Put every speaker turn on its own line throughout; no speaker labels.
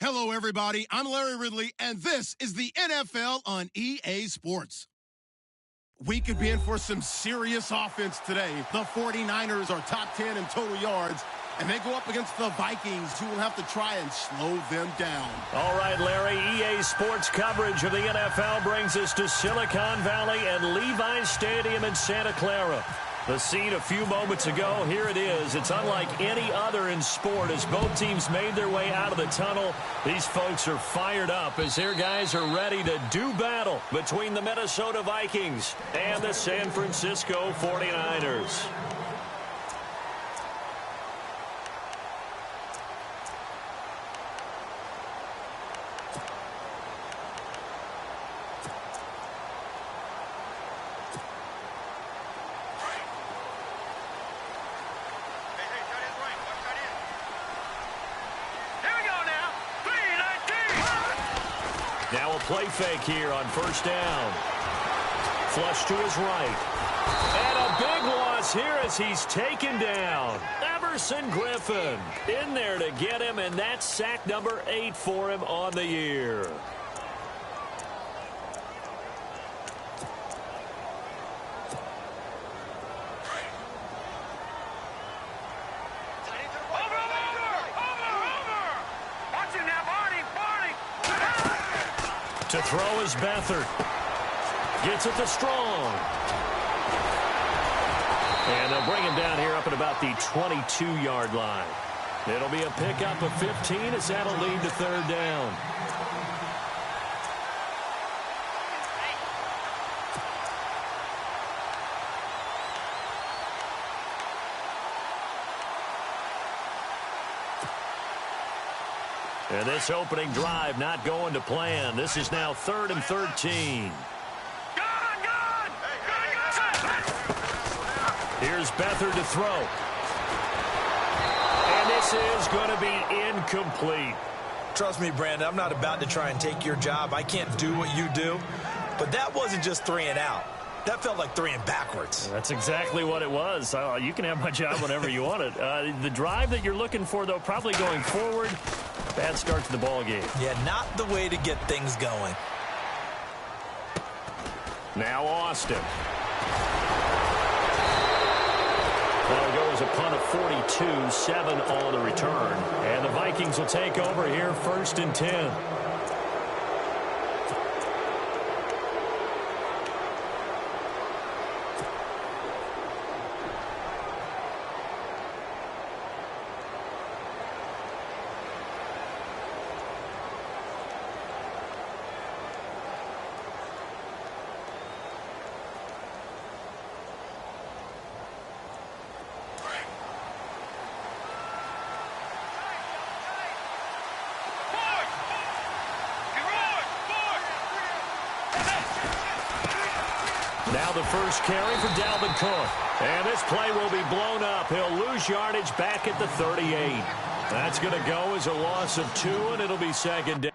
Hello, everybody. I'm Larry Ridley, and this is the NFL on EA Sports. We could be in for some serious offense today. The 49ers are top 10 in total yards, and they go up against the Vikings, who will have to try and slow them down.
All right, Larry, EA Sports coverage of the NFL brings us to Silicon Valley and Levi's Stadium in Santa Clara. The scene a few moments ago, here it is. It's unlike any other in sport as both teams made their way out of the tunnel. These folks are fired up as their guys are ready to do battle between the Minnesota Vikings and the San Francisco 49ers. Now a play fake here on first down. Flush to his right. And a big loss here as he's taken down. Everson Griffin in there to get him, and that's sack number 8 for him on the year. To throw is Beathard. Gets it to Strong. And they'll bring him down here up at about the 22-yard line. It'll be a pickup of 15 as that'll lead to third down. And this opening drive not going to plan. This is now 3rd and 13. Here's Beathard to throw. And this is going to be incomplete.
Trust me, Brandon, I'm not about to try and take your job. I can't do what you do. But that wasn't just 3 and out. That felt like 3 and backwards.
That's exactly what it was. You can have my job whenever you want it. The drive that you're looking for, though, probably going forward. Bad start to the ball game.
Yeah, not the way to get things going.
Now Austin. Well, it goes a punt of 42, 7 on the return. And the Vikings will take over here 1st and 10. Now the first carry for Dalvin Cook. And this play will be blown up. He'll lose yardage back at the 38. That's going to go as a loss of 2, and it'll be second down.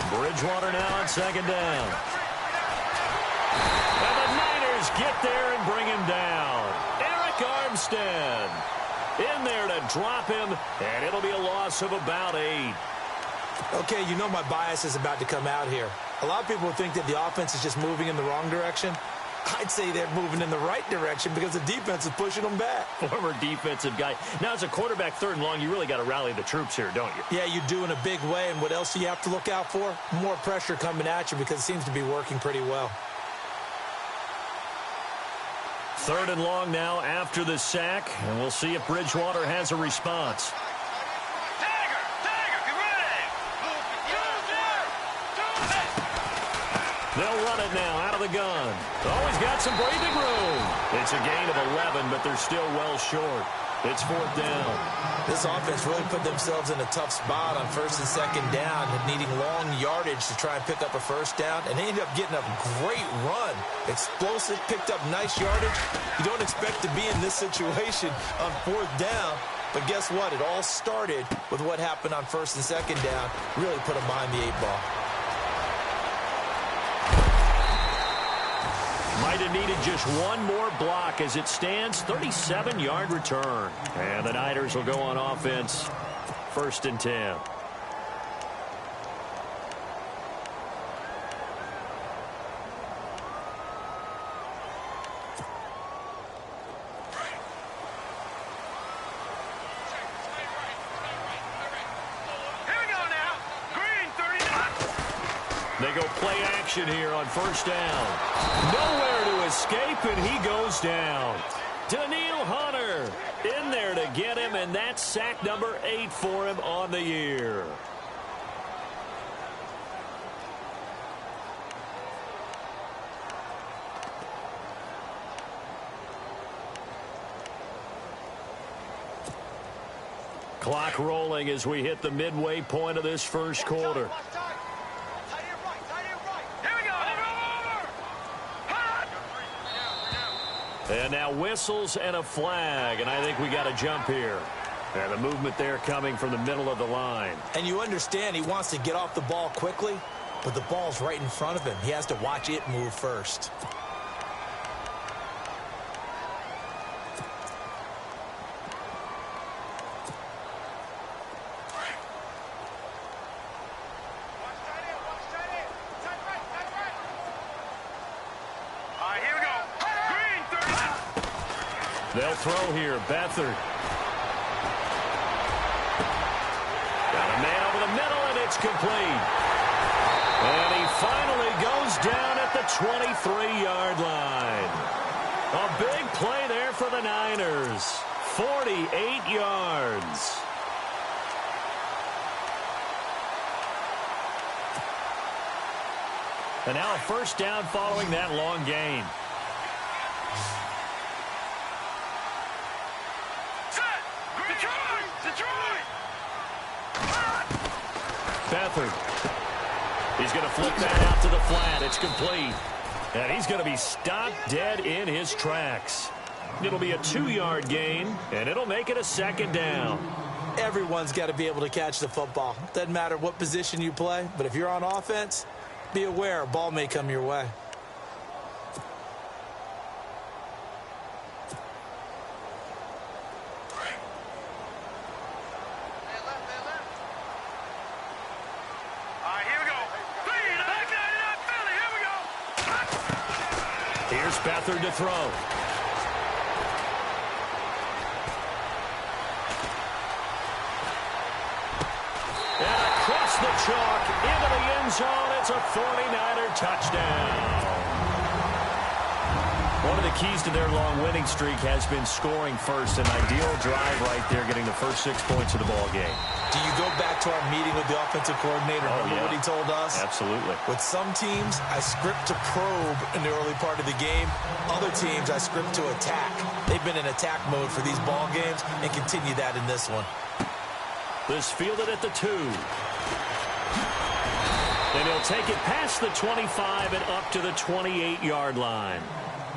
Bridgewater now on second down. And the Niners get there and bring him down. Eric Armstead in there to drop him, and it'll be a loss of about 8.
Okay, you know my bias is about to come out here. A lot of people think that the offense is just moving in the wrong direction. I'd say they're moving in the right direction because the defense is pushing them back.
Former defensive guy. Now, as a quarterback 3rd and long, you really got to rally the troops here, don't you?
Yeah, you do in a big way. And what else do you have to look out for? More pressure coming at you because it seems to be working pretty well.
3rd and long now after the sack, and we'll see if Bridgewater has a response. They'll run it now out of the gun. Oh, he's got some breathing room. It's a gain of 11, but they're still well short. It's 4th down.
This offense really put themselves in a tough spot on 1st and 2nd down, needing long yardage to try and pick up a 1st down, and they ended up getting a great run. Explosive, picked up nice yardage. You don't expect to be in this situation on 4th down, but guess what? It all started with what happened on 1st and 2nd down. Really put them behind the 8 ball.
Might have needed just one more block as it stands. 37-yard return. And the Niners will go on offense. 1st and 10. They go play action here on 1st down. Nowhere to escape, and he goes down. Daniil Hunter in there to get him, and that's sack number 8 for him on the year. Clock rolling as we hit the midway point of this 1st quarter. And now whistles and a flag, and I think we got a jump here. And the movement there coming from the middle of the line.
And you understand he wants to get off the ball quickly, but the ball's right in front of him. He has to watch it move first.
They'll throw here. Beathard. Got a man over the middle, and it's complete. And he finally goes down at the 23-yard line. A big play there for the Niners. 48 yards. And now a 1st down following that long gain. Beathard. He's going to flip that out to the flat. It's complete. And he's going to be stopped dead in his tracks. It'll be a 2-yard gain, and it'll make it a 2nd down.
Everyone's got to be able to catch the football. Doesn't matter what position you play, but if you're on offense, be aware a ball may come your way.
Here's Beathard to throw. And across the chalk into the end zone. It's a 49er touchdown. One of the keys to their long winning streak has been scoring first. An ideal drive right there, getting the first 6 points of the ball game.
Do you go back to our meeting with the offensive coordinator? Remember what he told us?
Absolutely.
With some teams, I script to probe in the early part of the game. Other teams, I script to attack. They've been in attack mode for these ball games and continue that in this one.
This fielded at the 2. And he'll take it past the 25 and up to the 28-yard line.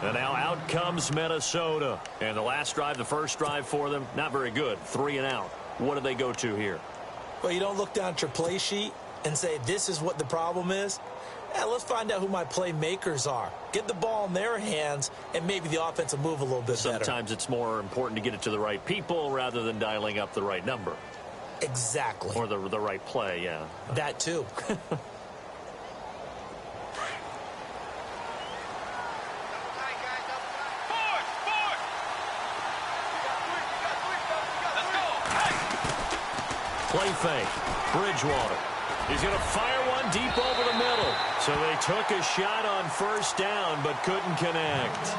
And now out comes Minnesota. And the last drive, the first drive for them, not very good. 3 and out. What do they go to here?
Well, you don't look down at your play sheet and say, this is what the problem is. Yeah, let's find out who my playmakers are. Get the ball in their hands, and maybe the offense will move a little bit better.
Sometimes it's more important to get it to the right people rather than dialing up the right number.
Exactly.
Or the right play, yeah.
That too.
Play fake. Bridgewater. He's going to fire one deep over the middle. So they took a shot on first down but couldn't connect.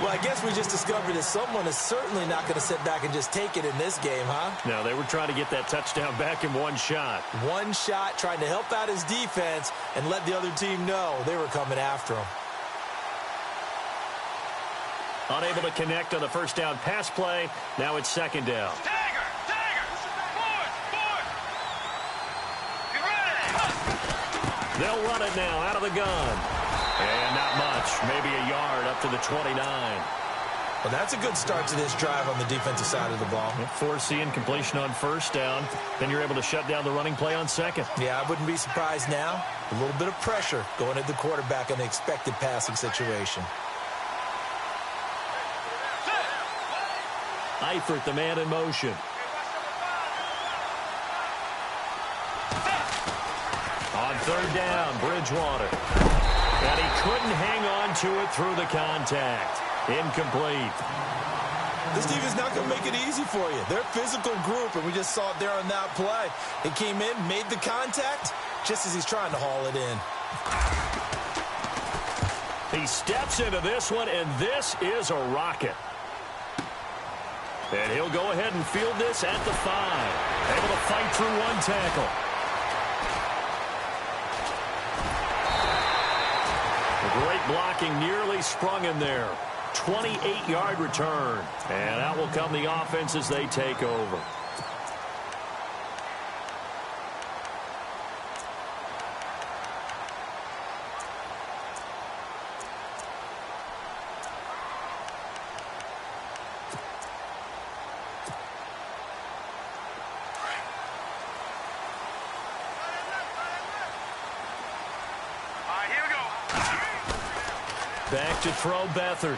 Well, I guess we just discovered that someone is certainly not going to sit back and just take it in this game, huh?
No, they were trying to get that touchdown back in one shot.
One shot, trying to help out his defense and let the other team know they were coming after him.
Unable to connect on the first down pass play. Now it's second down.
Tiger! Forward! Get ready!
They'll run it now out of the gun. And not much. Maybe a yard up to the 29.
Well, that's a good start to this drive on the defensive side of the ball.
Foreseeing completion on first down. Then you're able to shut down the running play on second.
Yeah, I wouldn't be surprised now. A little bit of pressure going at the quarterback in the expected passing situation.
Eifert, the man in motion. On third down, Bridgewater. And he couldn't hang on to it through the contact. Incomplete.
This defense is not going to make it easy for you. They're a physical group, and we just saw it there on that play. He came in, made the contact, just as he's trying to haul it in.
He steps into this one, and this is a rocket. And he'll go ahead and field this at the 5. Able to fight through one tackle. Great blocking, nearly sprung in there. 28-yard return. And out will come the offense as they take over. Back to throw, Beathard.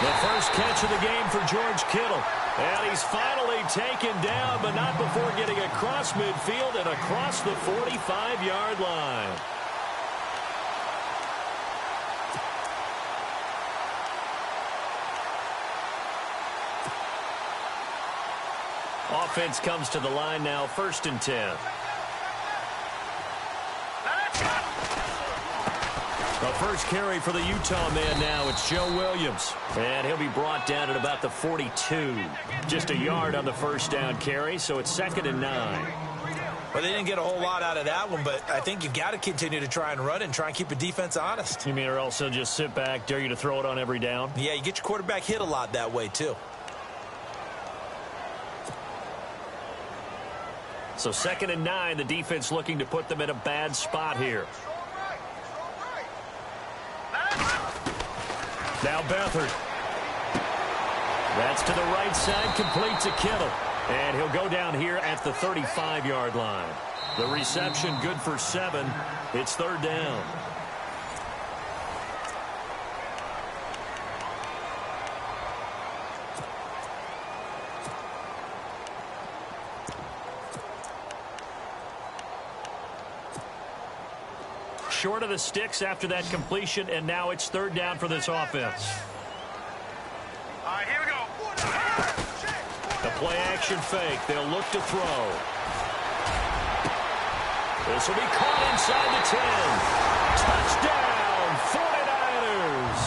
The first catch of the game for George Kittle. And he's finally taken down, but not before getting across midfield and across the 45-yard line. Offense comes to the line now, 1st and 10. The first carry for the Utah man now, it's Joe Williams. And he'll be brought down at about the 42. Just a yard on the first down carry, so it's 2nd and 9.
Well, they didn't get a whole lot out of that one, but I think you've got to continue to try and run and try and keep the defense honest.
You mean or else they'll just sit back, dare you to throw it on every down?
Yeah, you get your quarterback hit a lot that way, too.
So 2nd and 9, the defense looking to put them in a bad spot here. Now Beathard. That's to the right side, complete to Kittle. And he'll go down here at the 35-yard line. The reception good for 7. It's 3rd down. Short of the sticks after that completion, and now it's 3rd down for this offense.
All right, here we go.
The play-action fake. They'll look to throw. This will be caught inside the 10. Touchdown, 49ers.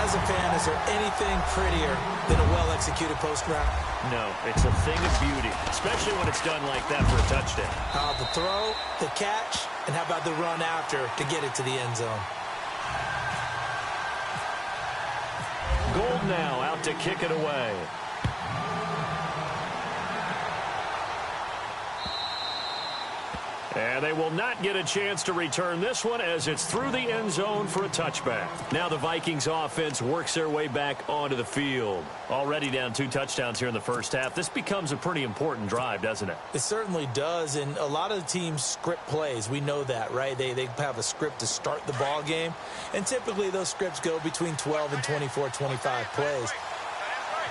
As a fan, is there anything prettier than a well-executed post route?
No, it's a thing of beauty, especially when it's done like that for a touchdown.
The throw, the catch, and how about the run after to get it to the end zone?
Gold now out to kick it away. And they will not get a chance to return this one as it's through the end zone for a touchback. Now the Vikings offense works their way back onto the field. Already down 2 touchdowns here in the first half. This becomes a pretty important drive, doesn't it?
It certainly does, and a lot of the teams script plays. We know that, right? They have a script to start the ball game, and typically those scripts go between 12 and 24, 25 plays.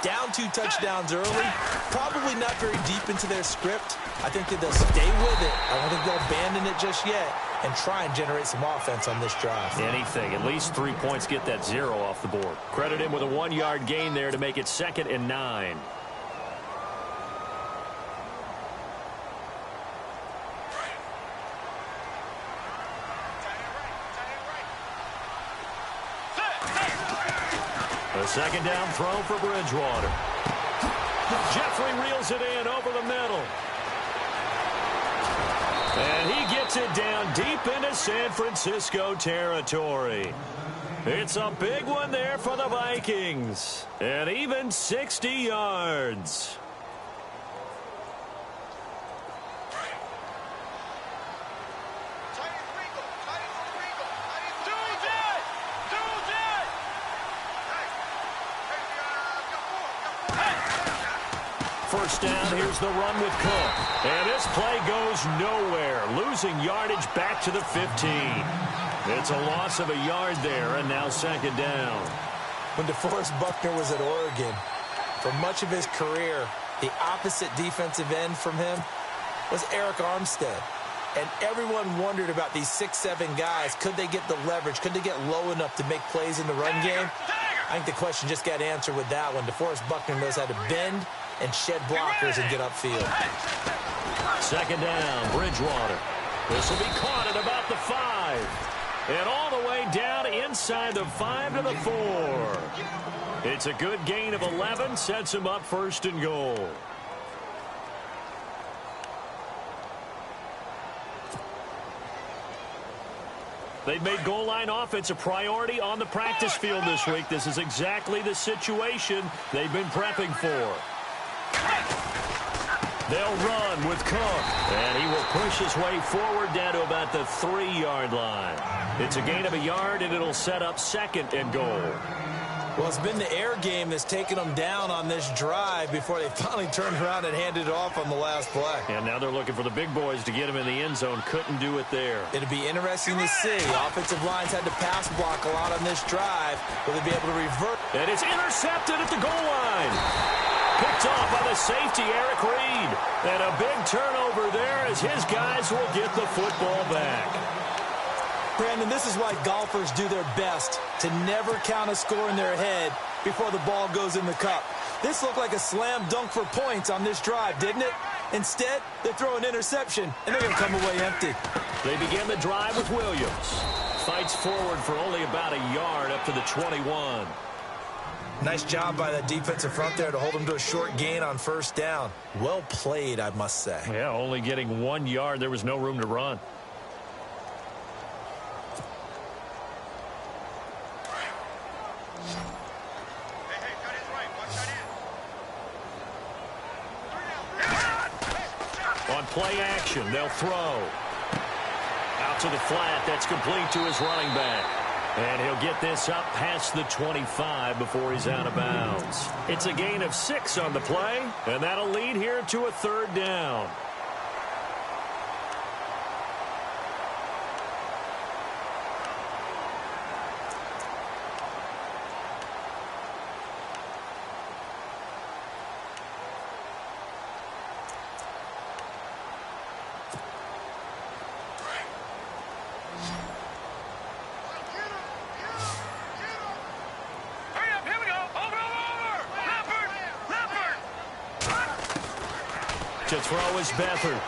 Down 2 touchdowns early, probably not very deep into their script. I think that they'll stay with it. I don't think they'll abandon it just yet and try and generate some offense on this drive.
Anything. At least 3 points, get that 0 off the board. Credit him with a 1-yard gain there to make it 2nd and 9. A second down throw for Bridgewater. Jeffrey reels it in over the middle. And he gets it down deep into San Francisco territory. It's a big one there for the Vikings. And even 60 yards. First down, here's the run with Cook. And this play goes nowhere, losing yardage back to the 15. It's a loss of a yard there, and now second down.
When DeForest Buckner was at Oregon, for much of his career, the opposite defensive end from him was Eric Armstead. And everyone wondered about these 6'7" guys. Could they get the leverage? Could they get low enough to make plays in the run game? I think the question just got answered with that one. DeForest Buckner knows how to bend and shed blockers and get upfield.
Second down, Bridgewater. This will be caught at about the 5. And all the way down inside the 5 to the 4. It's a good gain of 11, sets him up first and goal. They've made goal line offense a priority on the practice field this week. This is exactly the situation they've been prepping for. They'll run with Cook, and he will push his way forward down to about the 3-yard line. It's a gain of a yard, and it'll set up second and goal.
Well, it's been the air game that's taken them down on this drive before they finally turned around and handed it off on the last play.
And now they're looking for the big boys to get him in the end zone. Couldn't do it there.
It'll be interesting to see. Offensive lines had to pass block a lot on this drive. Will they be able to revert?
And it's intercepted at the goal line. Picked off by the safety, Eric Reed. And a big turnover there as his guys will get the football back.
Brandon, this is why golfers do their best to never count a score in their head before the ball goes in the cup. This looked like a slam dunk for points on this drive, didn't it? Instead, they throw an interception, and they're going to come away empty.
They begin the drive with Williams. Fights forward for only about a yard up to the 21.
Nice job by that defensive front there to hold them to a short gain on first down. Well played, I must say.
Yeah, only getting 1 yard. There was no room to run. On play action, they'll throw. Out to the flat. That's complete to his running back. And he'll get this up past the 25 before he's out of bounds. It's a gain of 6 on the play, and that'll lead here to a third down. To throw is Beathard.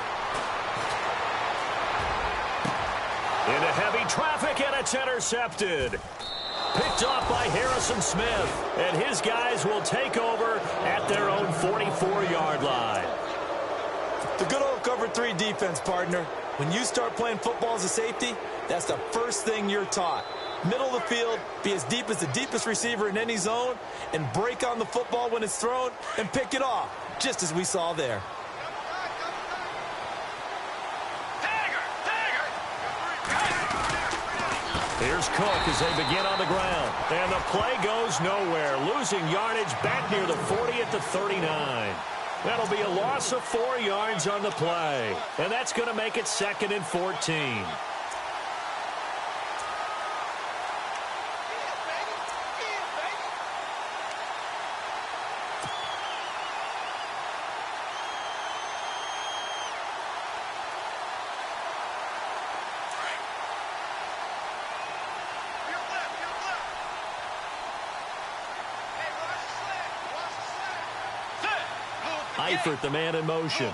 Into heavy traffic, and it's intercepted. Picked off by Harrison Smith, and his guys will take over at their own 44-yard line.
The good old cover 3 defense, partner. When you start playing football as a safety, that's the first thing you're taught. Middle of the field, be as deep as the deepest receiver in any zone, and break on the football when it's thrown and pick it off, just as we saw there.
Here's Cook as they begin on the ground. And the play goes nowhere, losing yardage back near the 40 at the 39. That'll be a loss of 4 yards on the play. And that's going to make it 2nd and 14. Eifert, the man in motion.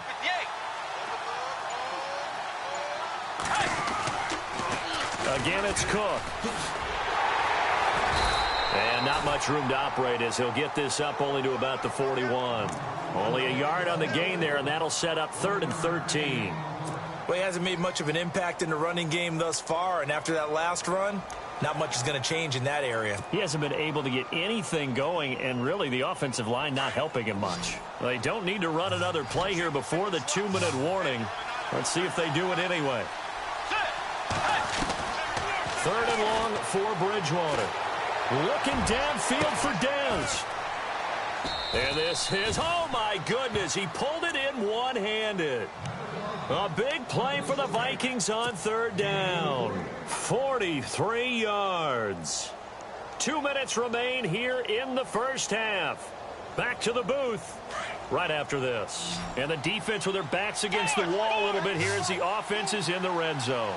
Again, it's Cook. And not much room to operate as he'll get this up only to about the 41. Only a yard on the gain there, and that'll set up 3rd and 13.
Well, he hasn't made much of an impact in the running game thus far, and after that last run, not much is going to change in that area.
He hasn't been able to get anything going, and really the offensive line not helping him much. They don't need to run another play here before the 2-minute warning. Let's see if they do it anyway. 3rd and long for Bridgewater. Looking downfield for Downs. And this is, oh my goodness, he pulled it in one-handed. A big play for the Vikings on 3rd down. 43 yards. 2 minutes remain here in the first half. Back to the booth right after this. And the defense with their backs against the wall a little bit here as the offense is in the red zone.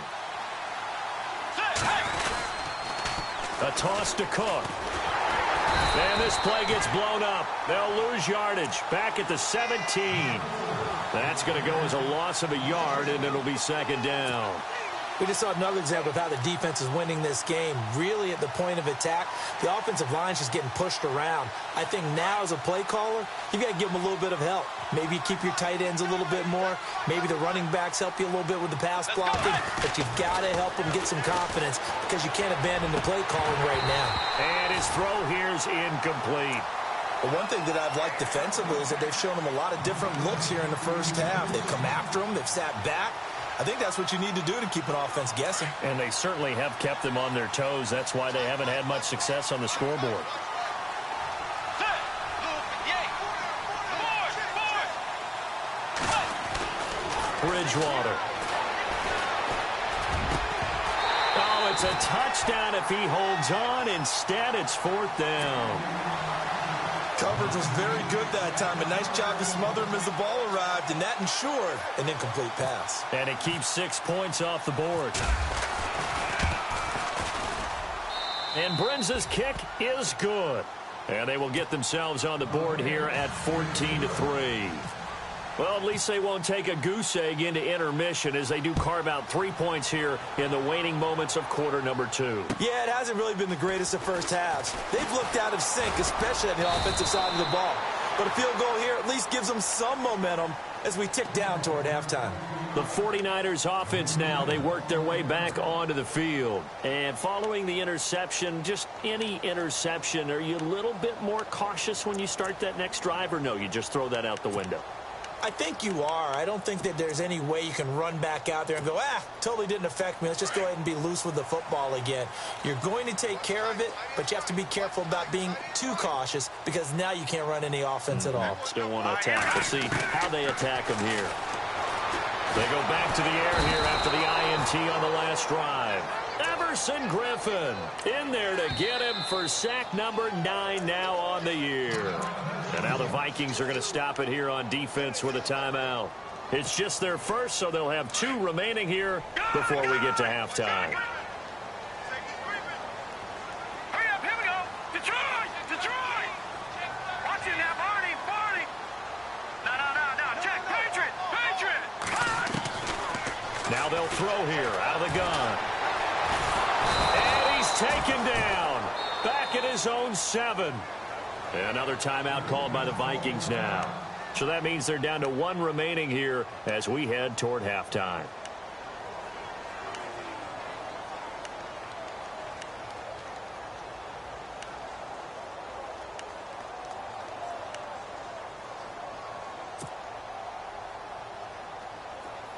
A toss to Cook. And this play gets blown up. They'll lose yardage. Back at the 17. That's going to go as a loss of a yard, and it'll be 2nd down.
We just saw another example of how the defense is winning this game. Really at the point of attack, the offensive line's just getting pushed around. I think now as a play caller, you've got to give them a little bit of help. Maybe keep your tight ends a little bit more. Maybe the running backs help you a little bit with the pass blocking. But you've got to help them get some confidence because you can't abandon the play calling right now.
And his throw here is incomplete.
But one thing that I've liked defensively is that they've shown them a lot of different looks here in the first half. They've come after them. They've sat back. I think that's what you need to do to keep an offense guessing.
And they certainly have kept them on their toes. That's why they haven't had much success on the scoreboard. Bridgewater. Oh, it's a touchdown if he holds on. Instead, it's 4th down.
Coverage was very good that time. A nice job to smother him as the ball arrived, and that ensured an incomplete pass.
And it keeps 6 points off the board. And Brenza's kick is good. And they will get themselves on the board here at 14-3. Well, at least they won't take a goose egg into intermission as they do carve out 3 points here in the waning moments of quarter number 2.
Yeah, it hasn't really been the greatest of first halves. They've looked out of sync, especially on the offensive side of the ball. But a field goal here at least gives them some momentum as we tick down toward halftime.
The 49ers offense now, they work their way back onto the field. And following the interception, just any interception, are you a little bit more cautious when you start that next drive, or no, you just throw that out the window?
I think you are. I don't think that there's any way you can run back out there and go, totally didn't affect me. Let's just go ahead and be loose with the football again. You're going to take care of it, but you have to be careful about being too cautious because now you can't run any offense at all.
Still want to attack. We'll see how they attack them here. They go back to the air here after the INT on the last drive. Everson Griffin in there to get him for sack number 9 now on the year. And now the Vikings are going to stop it here on defense with a timeout. It's just their first, so they'll have 2 remaining here before we get to halftime.
Hurry up, here we go. Detroit! Detroit! Watch it now, Barney! Barney! No. Check. Patriot!
Now they'll throw here out of the gun. And he's taken down. Back at his own 7. Another timeout called by the Vikings now. So that means they're down to 1 remaining here as we head toward halftime.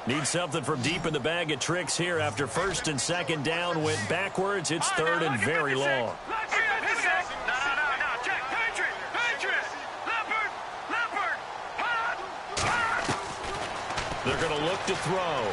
Need something from deep in the bag of tricks here after 1st and 2nd down went backwards. It's 3rd and very long. They're going to look to throw.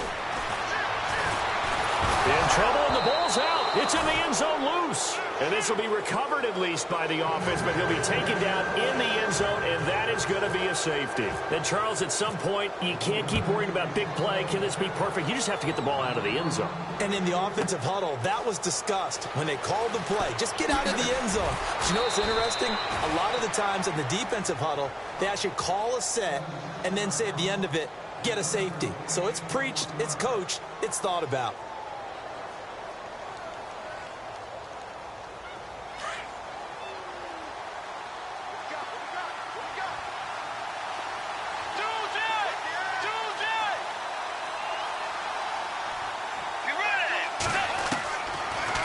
In trouble, and the ball's out. It's in the end zone loose. And this will be recovered at least by the offense, but he'll be taken down in the end zone, and that is going to be a safety. And, Charles, at some point, you can't keep worrying about big play. Can this be perfect? You just have to get the ball out of the end zone.
And in the offensive huddle, that was discussed when they called the play. Just get out of the end zone. But you know what's interesting? A lot of the times in the defensive huddle, they actually call a set and then say at the end of it, get a safety. So it's preached, it's coached, it's thought about.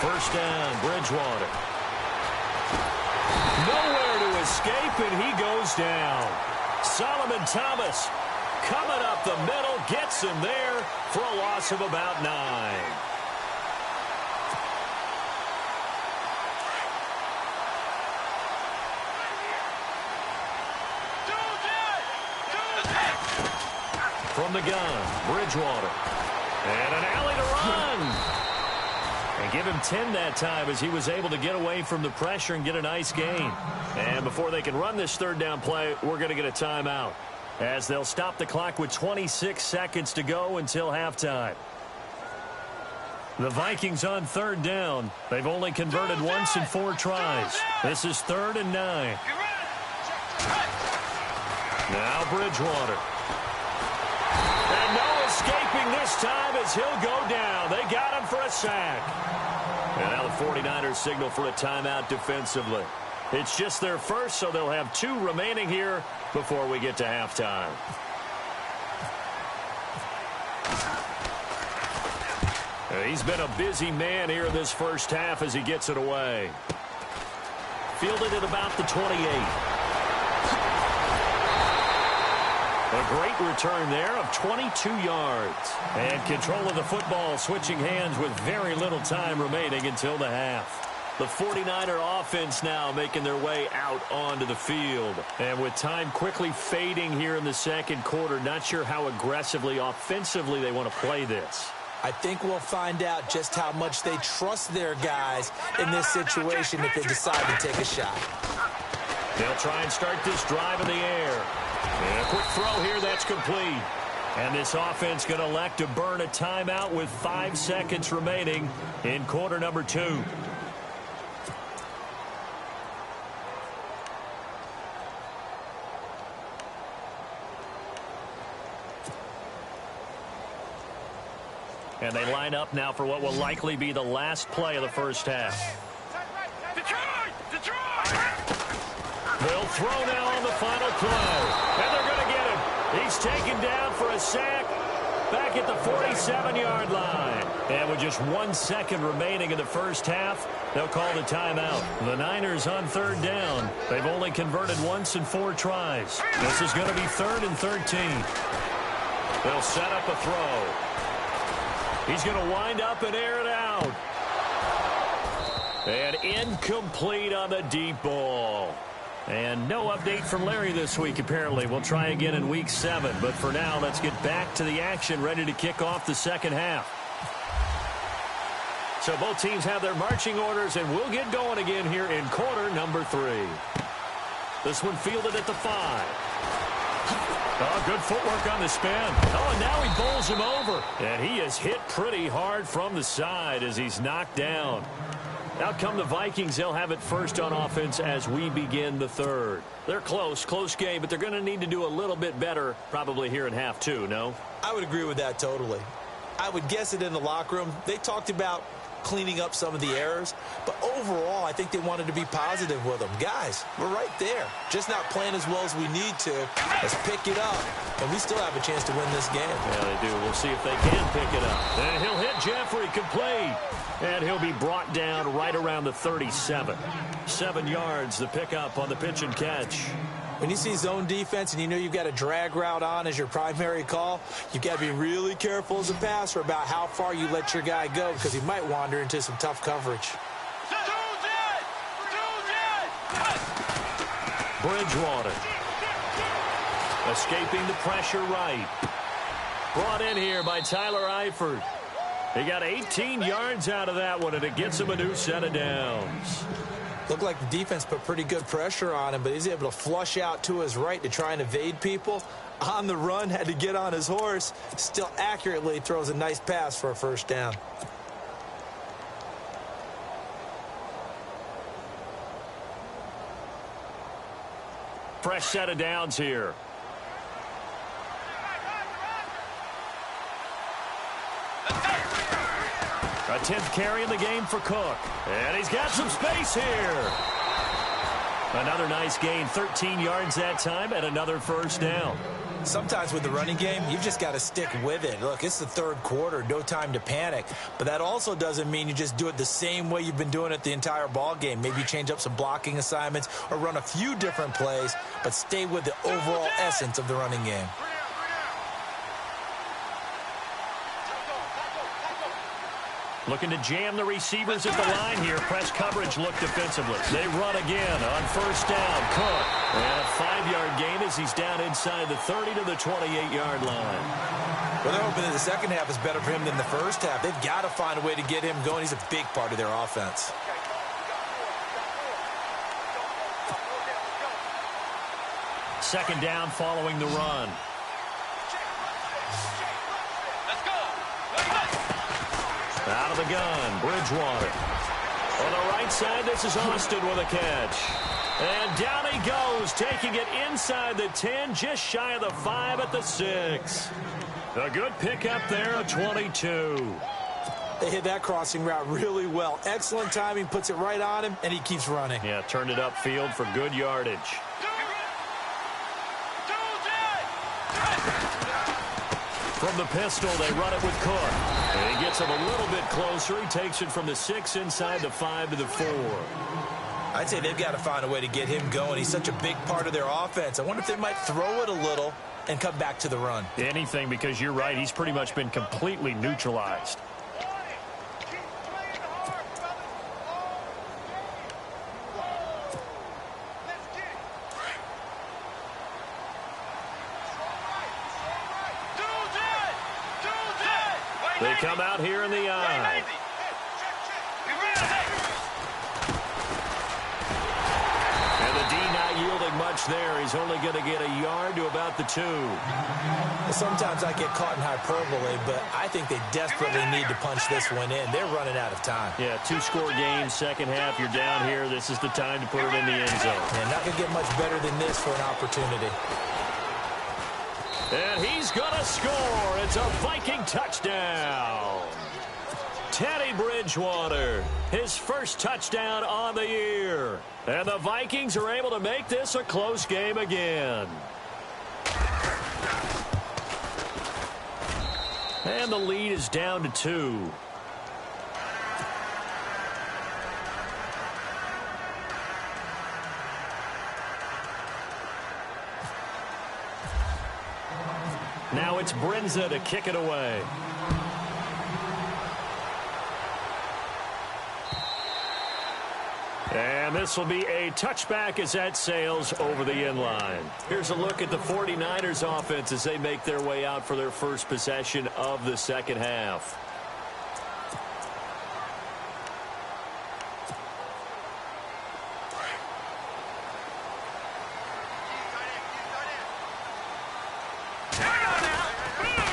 First down, Bridgewater. Nowhere to escape, and he goes down. Solomon Thomas coming up the middle, gets him there for a loss of about 9. From the gun, Bridgewater. And an alley to run. And give him 10 that time as he was able to get away from the pressure and get a nice gain. And before they can run this third down play, we're going to get a timeout, as they'll stop the clock with 26 seconds to go until halftime. The Vikings on third down. They've only converted once in 4 tries. This is 3rd and 9. Now Bridgewater. And no escaping this time as he'll go down. They got him for a sack. And now the 49ers signal for a timeout defensively. It's just their first, so they'll have 2 remaining here before we get to halftime. He's been a busy man here in this first half as he gets it away. Fielded at about the 28. A great return there of 22 yards. And control of the football, switching hands with very little time remaining until the half. The 49er offense now making their way out onto the field. And with time quickly fading here in the second quarter, not sure how aggressively, offensively they want to play this.
I think we'll find out just how much they trust their guys in this situation if they decide to take a shot.
They'll try and start this drive in the air. And a quick throw here, that's complete. And this offense going to elect to burn a timeout with 5 seconds remaining in quarter number 2. And they line up now for what will likely be the last play of the first half.
Detroit!
They'll throw now on the final play. And they're going to get him. He's taken down for a sack back at the 47-yard line. And with just 1 second remaining in the first half, they'll call the timeout. The Niners on third down. They've only converted once in 4 tries. This is going to be 3rd and 13. They'll set up a throw. He's going to wind up and air it out. And incomplete on the deep ball. And no update from Larry this week, apparently. We'll try again in week 7. But for now, let's get back to the action, ready to kick off the second half. So both teams have their marching orders, and we'll get going again here in quarter number 3. This one fielded at the 5. Oh, good footwork on the spin. Oh, and now he bowls him over. And he is hit pretty hard from the side as he's knocked down. Out come the Vikings. They'll have it first on offense as we begin the third. They're close game, but they're going to need to do a little bit better probably here in half 2, no?
I would agree with that totally. I would guess it in the locker room. They talked about cleaning up some of the errors, but overall, I think they wanted to be positive with them. Guys, we're right there. Just not playing as well as we need to. Let's pick it up, and we still have a chance to win this game.
Yeah, they do. We'll see if they can pick it up. And he'll hit Jeffrey, complete. And he'll be brought down right around the 37. 7 yards, the pickup on the pitch and catch.
When you see zone defense and you know you've got a drag route on as your primary call, you've got to be really careful as a passer about how far you let your guy go because he might wander into some tough coverage.
Bridgewater. Escaping the pressure right. Brought in here by Tyler Eifert. He got 18 yards out of that one, and it gets him a new set of downs.
Looked like the defense put pretty good pressure on him, but he's able to flush out to his right to try and evade people. On the run, had to get on his horse. Still accurately throws a nice pass for a first down.
Fresh set of downs here. A 10th carry in the game for Cook. And he's got some space here. Another nice gain, 13 yards that time, and another first down.
Sometimes with the running game, you've just got to stick with it. Look, it's the third quarter, no time to panic. But that also doesn't mean you just do it the same way you've been doing it the entire ball game. Maybe change up some blocking assignments or run a few different plays, but stay with the overall essence of the running game.
Looking to jam the receivers at the line here. Press coverage look defensively. They run again on first down. Cook. And a 5-yard gain as he's down inside the 30 to the 28-yard line.
Well, they're hoping that the second half is better for him than the first half. They've got to find a way to get him going. He's a big part of their offense.
Second down following the run. Out of the gun, Bridgewater. On the right side, this is Austin with a catch. And down he goes, taking it inside the 10, just shy of the 5 at the 6. A good pickup there, a 22.
They hit that crossing route really well. Excellent timing, puts it right on him, and he keeps running.
Yeah, turned it upfield for good yardage. From the pistol, they run it with Cook. And he gets him a little bit closer. He takes it from the 6 inside the 5 to the 4.
I'd say they've got to find a way to get him going. He's such a big part of their offense. I wonder if they might throw it a little and come back to the run.
Anything, because you're right. He's pretty much been completely neutralized. They come out here in the eye. And the D not yielding much there. He's only going to get a yard to about the 2.
Sometimes I get caught in hyperbole, but I think they desperately need to punch this one in. They're running out of time.
Yeah, 2-score game, second half. You're down here. This is the time to put it in the end zone.
And not going to get much better than this for an opportunity.
And he's going to score. It's a Viking touchdown. Teddy Bridgewater, his first touchdown on the year. And the Vikings are able to make this a close game again. And the lead is down to 2. Now it's Brinza to kick it away. And this will be a touchback as that sails over the end line. Here's a look at the 49ers offense as they make their way out for their first possession of the second half.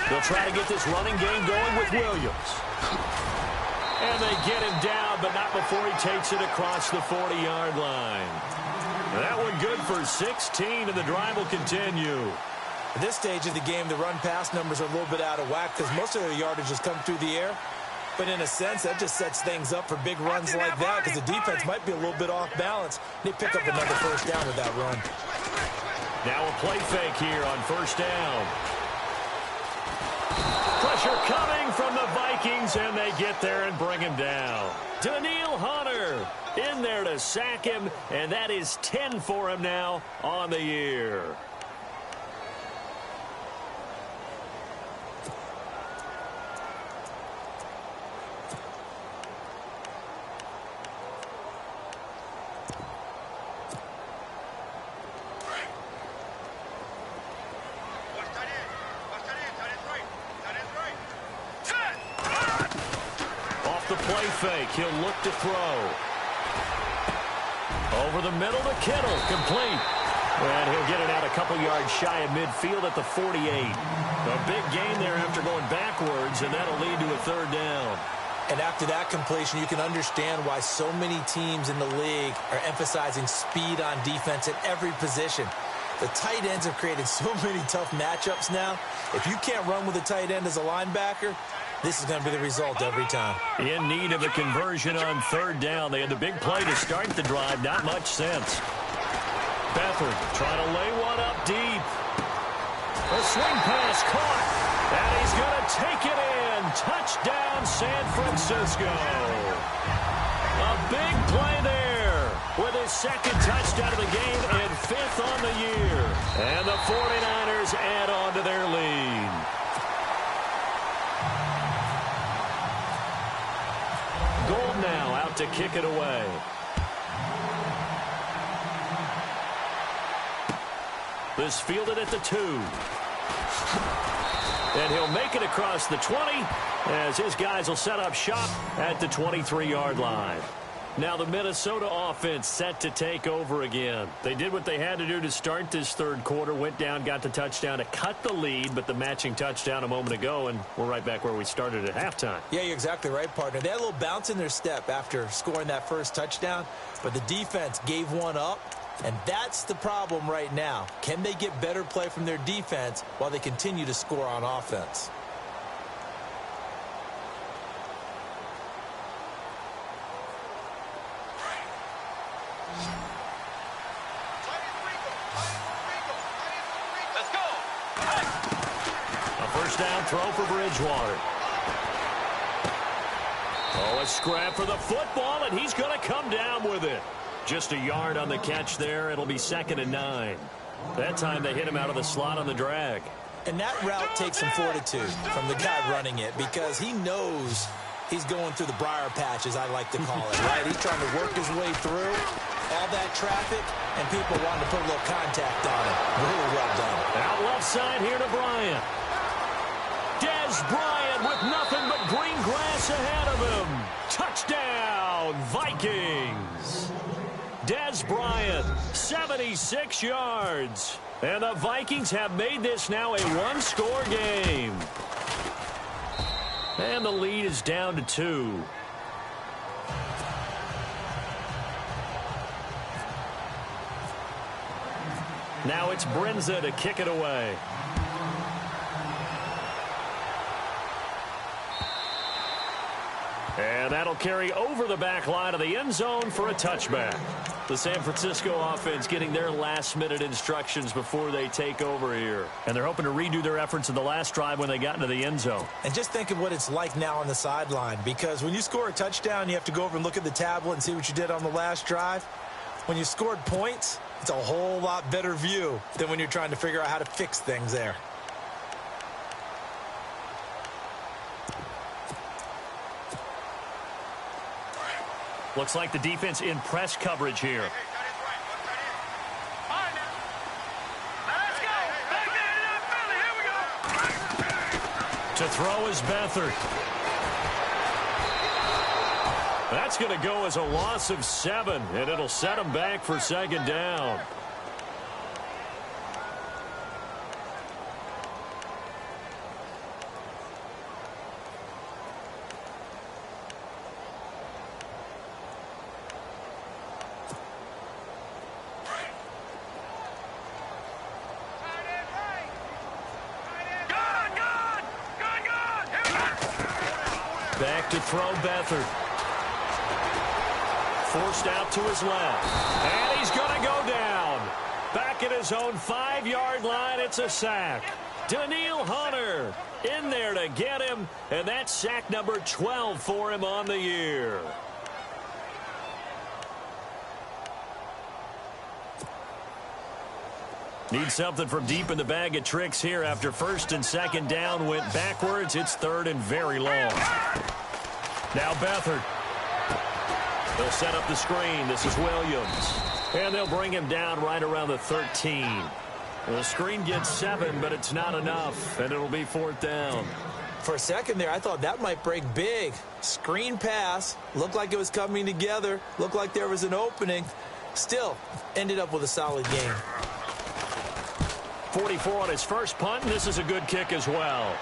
They'll try to get this running game going with Williams. And they get him down, but not before he takes it across the 40-yard line. That one good for 16, and the drive will continue.
At this stage of the game, the run-pass numbers are a little bit out of whack because most of their yardage has come through the air. But in a sense, that just sets things up for big runs like that because the defense might be a little bit off balance. They pick up another first down with that run.
Now a play fake here on first down. Pressure coming from the Vikings, and they get there and bring him down. Daniil Hunter in there to sack him, and that is 10 for him now on the year. Fake. He'll look to throw. Over the middle to Kittle. Complete. And he'll get it out a couple yards shy of midfield at the 48. A big gain there after going backwards, and that'll lead to a third down.
And after that completion, you can understand why so many teams in the league are emphasizing speed on defense at every position. The tight ends have created so many tough matchups now. If you can't run with a tight end as a linebacker, this is going to be the result every time.
In need of a conversion on third down. They had the big play to start the drive. Not much sense. Beathard trying to lay one up deep. A swing pass caught, and he's going to take it in. Touchdown, San Francisco. A big play there with his second touchdown of the game and 5th on the year. And the 49ers add on to their lead. Gold now out to kick it away. This fielded at the 2. And he'll make it across the 20 as his guys will set up shop at the 23-yard line. Now the Minnesota offense set to take over again. They did what they had to do to start this third quarter, went down, got the touchdown to cut the lead, but the matching touchdown a moment ago, and we're right back where we started at halftime.
Yeah, you're exactly right, partner. They had a little bounce in their step after scoring that first touchdown, but the defense gave one up, and that's the problem right now. Can they get better play from their defense while they continue to score on offense?
Down throw for Bridgewater. Oh, a scrap for the football, and he's going to come down with it. Just a yard on the catch there. It'll be 2nd and 9. That time they hit him out of the slot on the drag.
And that route takes some fortitude from the guy running it because he knows he's going through the briar patch, as I like to call it, right? He's trying to work his way through all that traffic, and people wanting to put a little contact on it. Really well done.
Out left side here to Bryant. Dez Bryant with nothing but green grass ahead of him. Touchdown, Vikings. Dez Bryant, 76 yards. And the Vikings have made this now a one-score game. And the lead is down to 2. Now it's Brinza to kick it away. And that'll carry over the back line of the end zone for a touchback. The San Francisco offense getting their last-minute instructions before they take over here. And they're hoping to redo their efforts in the last drive when they got into the end zone.
And just think of what it's like now on the sideline, because when you score a touchdown, you have to go over and look at the tablet and see what you did on the last drive. When you scored points, it's a whole lot better view than when you're trying to figure out how to fix things there.
Looks like the defense in press coverage here. To throw is Beathard. That's going to go as a loss of 7, and it'll set him back for 2nd down. Back to throw Beathard. Forced out to his left. And he's going to go down. Back at his own 5-yard line, it's a sack. Daniil Hunter in there to get him, and that's sack number 12 for him on the year. Need something from deep in the bag of tricks here after 1st and 2nd down went backwards. It's 3rd and very long. Now Beathard. They'll set up the screen. This is Williams. And they'll bring him down right around the 13. The screen gets 7, but it's not enough, and it'll be 4th down.
For a second there, I thought that might break big. Screen pass. Looked like it was coming together. Looked like there was an opening. Still, ended up with a solid game.
44 on his first punt, and this is a good kick as well.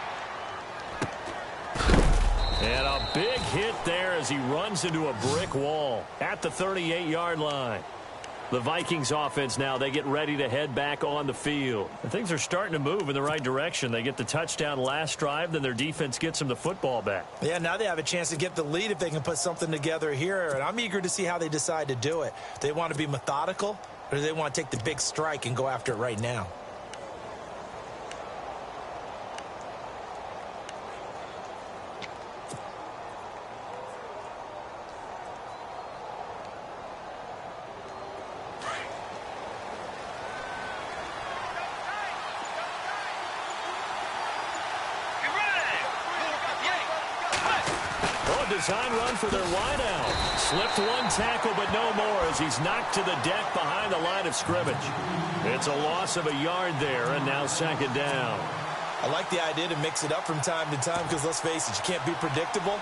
And a big hit there as he runs into a brick wall at the 38-yard line. The Vikings offense now, they get ready to head back on the field. And things are starting to move in the right direction. They get the touchdown last drive, then their defense gets them the football back.
Yeah, now they have a chance to get the lead if they can put something together here. And I'm eager to see how they decide to do it. Do they want to be methodical, or do they want to take the big strike and go after it right now?
design run for their wideout. Slipped one tackle, but no more as he's knocked to the deck behind the line of scrimmage. It's a loss of a yard there, and now second down.
I like the idea to mix it up from time to time because, let's face it, you can't be predictable.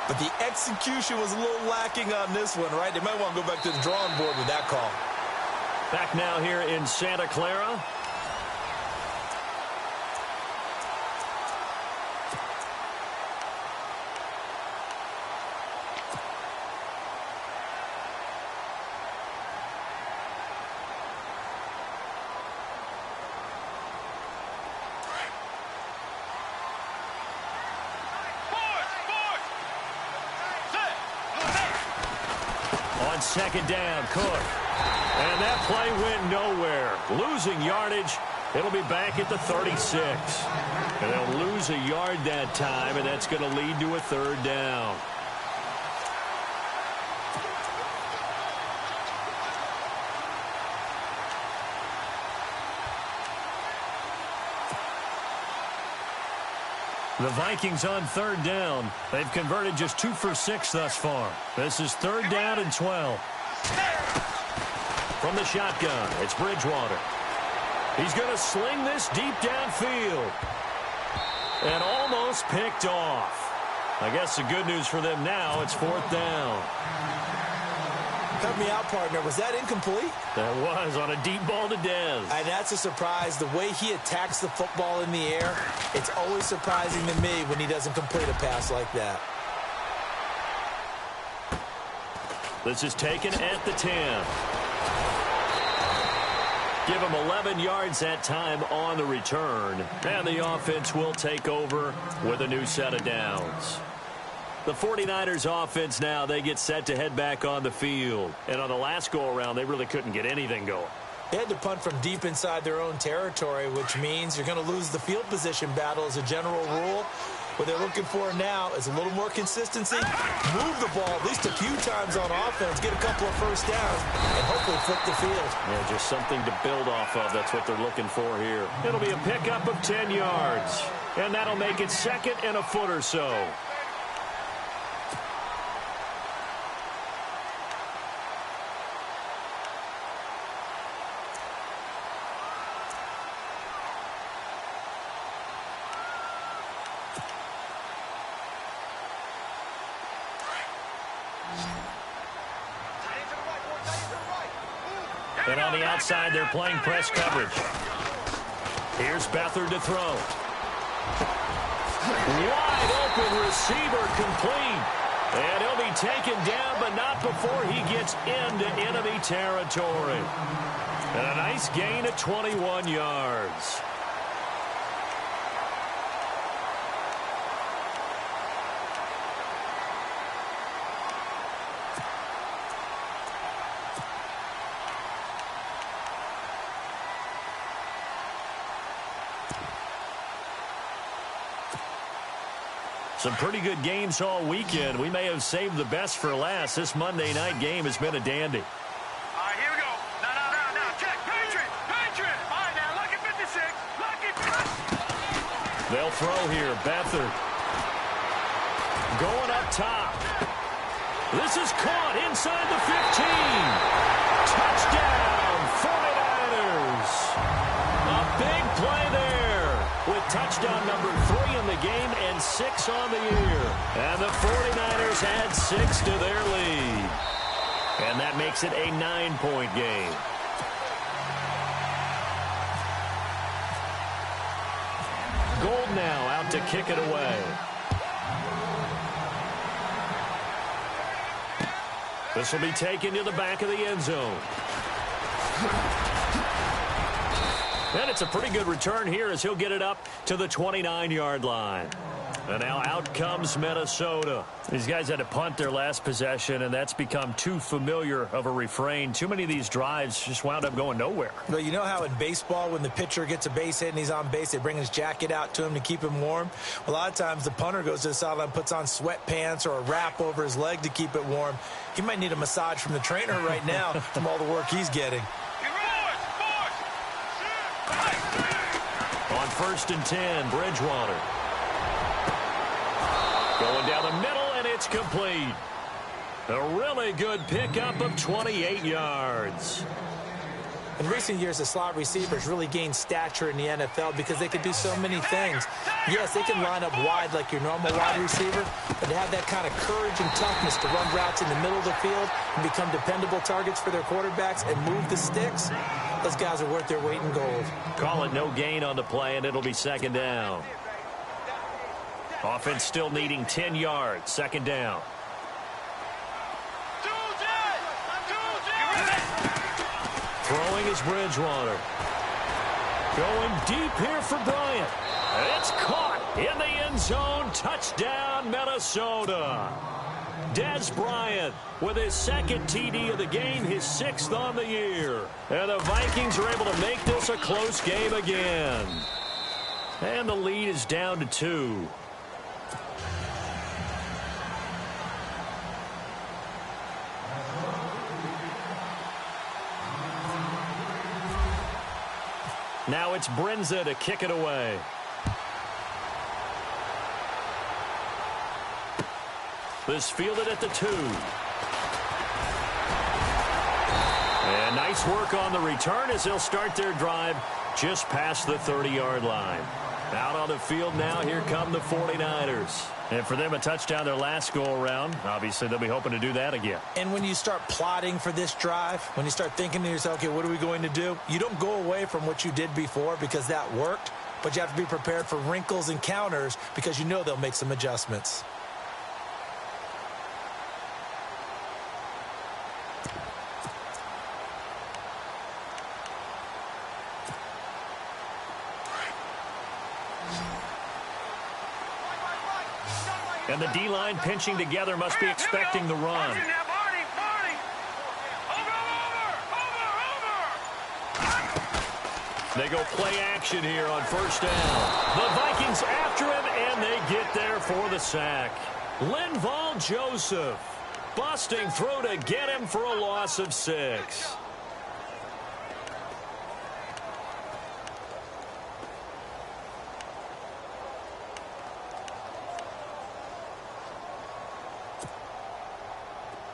But the execution was a little lacking on this one, right? They might want to go back to the drawing board with that call.
Back now here in Santa Clara. Second down, Cook. And that play went nowhere. Losing yardage. It'll be back at the 36. And they'll lose a yard that time, and that's going to lead to a third down. The Vikings on third down. They've converted just 2 for 6 thus far. This is third down and 12. From the shotgun, it's Bridgewater. He's going to sling this deep downfield. And almost picked off. I guess the good news for them now, it's fourth down.
Cut me out, partner. Was that incomplete?
That was on a deep ball to Dez.
And that's a surprise. The way he attacks the football in the air, it's always surprising to me when he doesn't complete a pass like that.
This is taken at the 10. Give him 11 yards that time on the return. And the offense will take over with a new set of downs. The 49ers offense now, they get set to head back on the field. And on the last go-around, they really couldn't get anything going.
They had to punt from deep inside their own territory, which means you're going to lose the field position battle as a general rule. What they're looking for now is a little more consistency. Move the ball at least a few times on offense, get a couple of first downs, and hopefully flip the field.
Yeah, just something to build off of. That's what they're looking for here. It'll be a pickup of 10 yards. And that'll make it second and a foot or so. And on the outside, they're playing press coverage. Here's Beathard to throw. Wide open receiver complete. And he'll be taken down, but not before he gets into enemy territory. And a nice gain of 21 yards. Some pretty good games all weekend. We may have saved the best for last. This Monday night game has been a dandy.
All right, here we go. No. Check. Patriot. All right, now, look at 56. Look at...
They'll throw here. Beathard. Going up top. This is caught inside the 15. Touchdown, 49ers. A big play there with touchdown number 3 in the game and 6 on the year. And the 49ers add 6 to their lead. And that makes it a 9-point game. Gold now out to kick it away. This will be taken to the back of the end zone. And it's a pretty good return here as he'll get it up to the 29-yard line. And now out comes Minnesota. These guys had to punt their last possession, and that's become too familiar of a refrain. Too many of these drives just wound up going nowhere.
Well, you know how in baseball when the pitcher gets a base hit and he's on base, they bring his jacket out to him to keep him warm? A lot of times the punter goes to the sideline, puts on sweatpants or a wrap over his leg to keep it warm. He might need a massage from the trainer right now from all the work he's getting.
On 1st and 10, Bridgewater. Going down the middle, and it's It's complete. A really good pickup of 28 yards.
In recent years, the slot receivers really gained stature in the NFL because they could do so many things. Yes, they can line up wide like your normal wide receiver, but to have that kind of courage and toughness to run routes in the middle of the field and become dependable targets for their quarterbacks and move the sticks, those guys are worth their weight in gold.
Call it no gain on the play, and it'll be second down. Offense still needing 10 yards. Second down. Throwing is Bridgewater. Going deep here for Bryant. It's caught in the end zone. Touchdown, Minnesota. Dez Bryant with his second TD of the game, his 6th on the year. And the Vikings are able to make this a close game again. And the lead is down to 2. Now it's Brinza to kick it away. This fielded at the 2. And nice work on the return as they'll start their drive just past the 30-yard line. Out on the field now, here come the 49ers. And for them, a touchdown their last go-around. Obviously, they'll be hoping to do that again.
And when you start plotting for this drive, when you start thinking to yourself, okay, what are we going to do? You don't go away from what you did before because that worked, but you have to be prepared for wrinkles and counters because you know they'll make some adjustments.
And the D-line pinching together must be expecting the run. They go play action here on first down. The Vikings after him, and they get there for the sack. Linval Joseph busting through to get him for a loss of 6.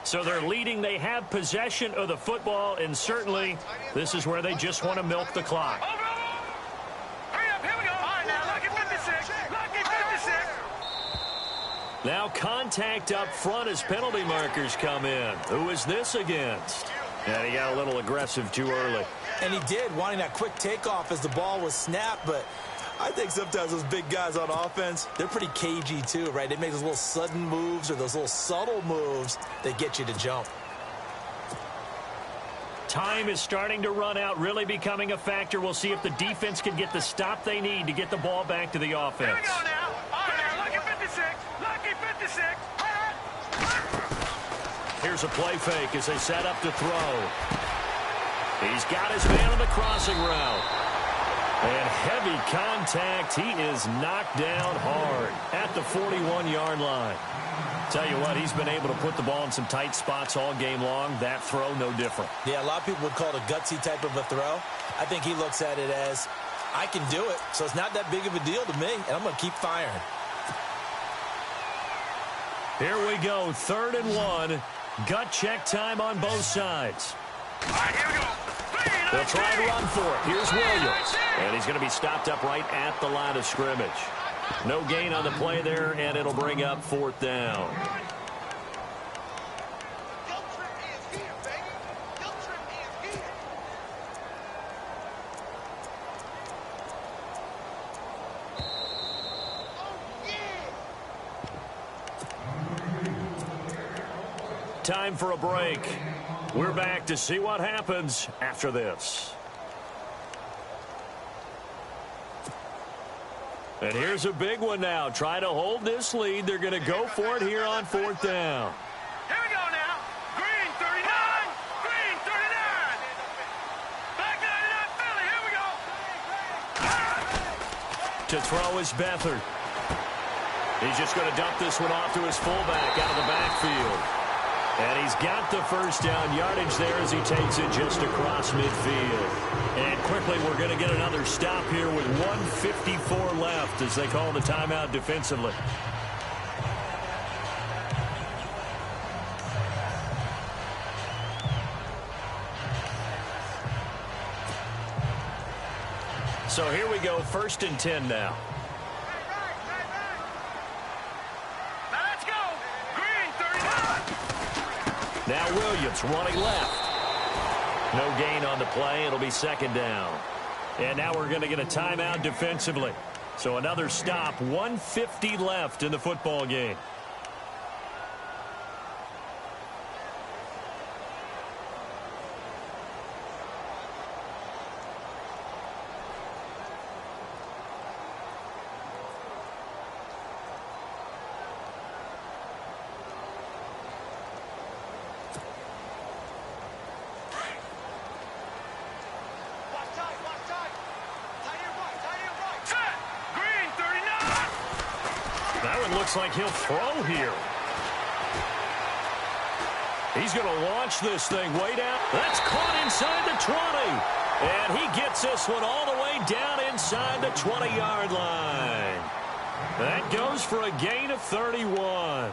So they're leading. They have possession of the football, and certainly this is where they just want to milk the clock.
Hurry up, here we go. All right, now, lucky 56. Lucky 56.
Now contact up front as penalty markers come in. Who is this against? And he got a little aggressive too early.
And he did, wanting that quick takeoff as the ball was snapped, but I think sometimes those big guys on offense, they're pretty cagey too, right? They make those little sudden moves or those little subtle moves that get you to jump.
Time is starting to run out, really becoming a factor. We'll see if the defense can get the stop they need to get the ball back to the offense.
Here we go now. All right, now, lucky 56. Lucky 56.
Here's a play fake as they set up to throw. He's got his man on the crossing route. And heavy contact. He is knocked down hard at the 41-yard line. Tell you what, he's been able to put the ball in some tight spots all game long. That throw, no different.
Yeah, a lot of people would call it a gutsy type of a throw. I think he looks at it as, I can do it, so it's not that big of a deal to me, and I'm going to keep firing.
Here we go, 3rd and 1. Gut check time on both sides.
All right, here we go.
They'll try to run for it. Here's Williams. And he's going to be stopped up right at the line of scrimmage. No gain on the play there, and it'll bring up 4th down. Time for a break. We're back to see what happens after this. And here's a big one now. Trying to hold this lead. They're going to go for it here on 4th down.
Here we go now. Green 39. Green 39. Back 99 Philly. Here we go.
To throw is Beathard. He's just going to dump this one off to his fullback out of the backfield. And he's got the first down yardage there as he takes it just across midfield. And quickly, we're going to get another stop here with 1:54 left as they call the timeout defensively. So here we go, 1st and 10 now.
Now let's go. Green, 39.
Now Williams running left. No gain on the play. It'll be 2nd down. And now we're going to get a timeout defensively. So another stop, 1:50 left in the football game. Looks like he'll throw here. He's going to launch this thing way down. That's caught inside the 20. And he gets this one all the way down inside the 20-yard line. That goes for a gain of 31.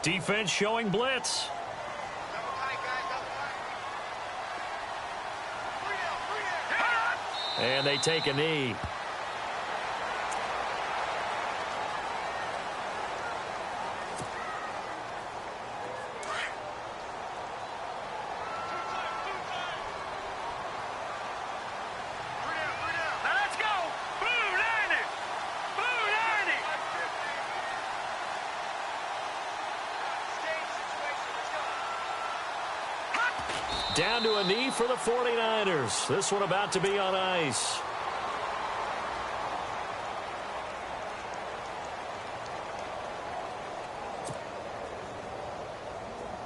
Defense showing blitz. And they take a knee.
Now let's go. Boo, 90. Boo, 90.
Down to a knee for the 49ers. This one about to be on ice.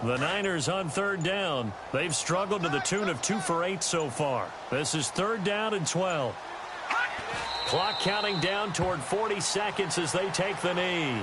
The Niners on 3rd down. They've struggled to the tune of 2 for 8 so far. This is 3rd down and 12. Clock counting down toward 40 seconds as they take the knee.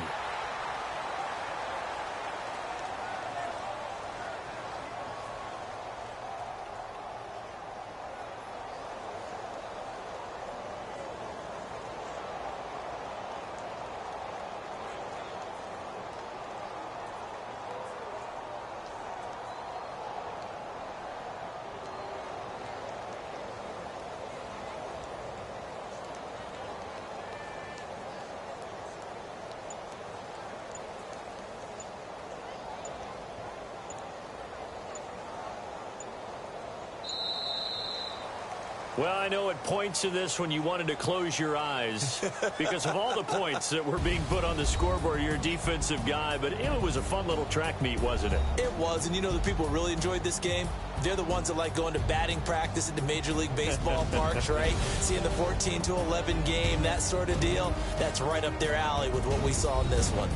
Well, I know at points in this when you wanted to close your eyes because of all the points that were being put on the scoreboard. You're a defensive guy, but it was a fun little track meet, wasn't it?
It was, and you know the people who really enjoyed this game? They're the ones that like going to batting practice at the Major League Baseball parks, right? Seeing the 14-11 game, that sort of deal. That's right up their alley with what we saw in this one.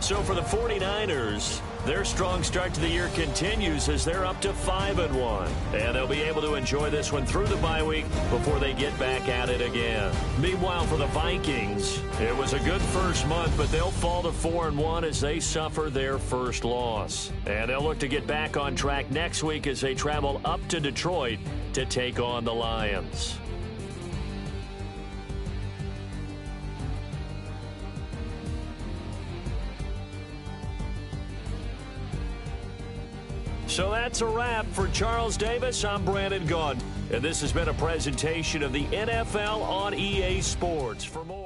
So for the 49ers, their strong start to the year continues as they're up to 5-1. And they'll be able to enjoy this one through the bye week before they get back at it again. Meanwhile, for the Vikings, it was a good first month, but they'll fall to 4-1 as they suffer their first loss. And they'll look to get back on track next week as they travel up to Detroit to take on the Lions. So that's a wrap. For Charles Davis, I'm Brandon Gaudin. And this has been a presentation of the NFL on EA Sports. For more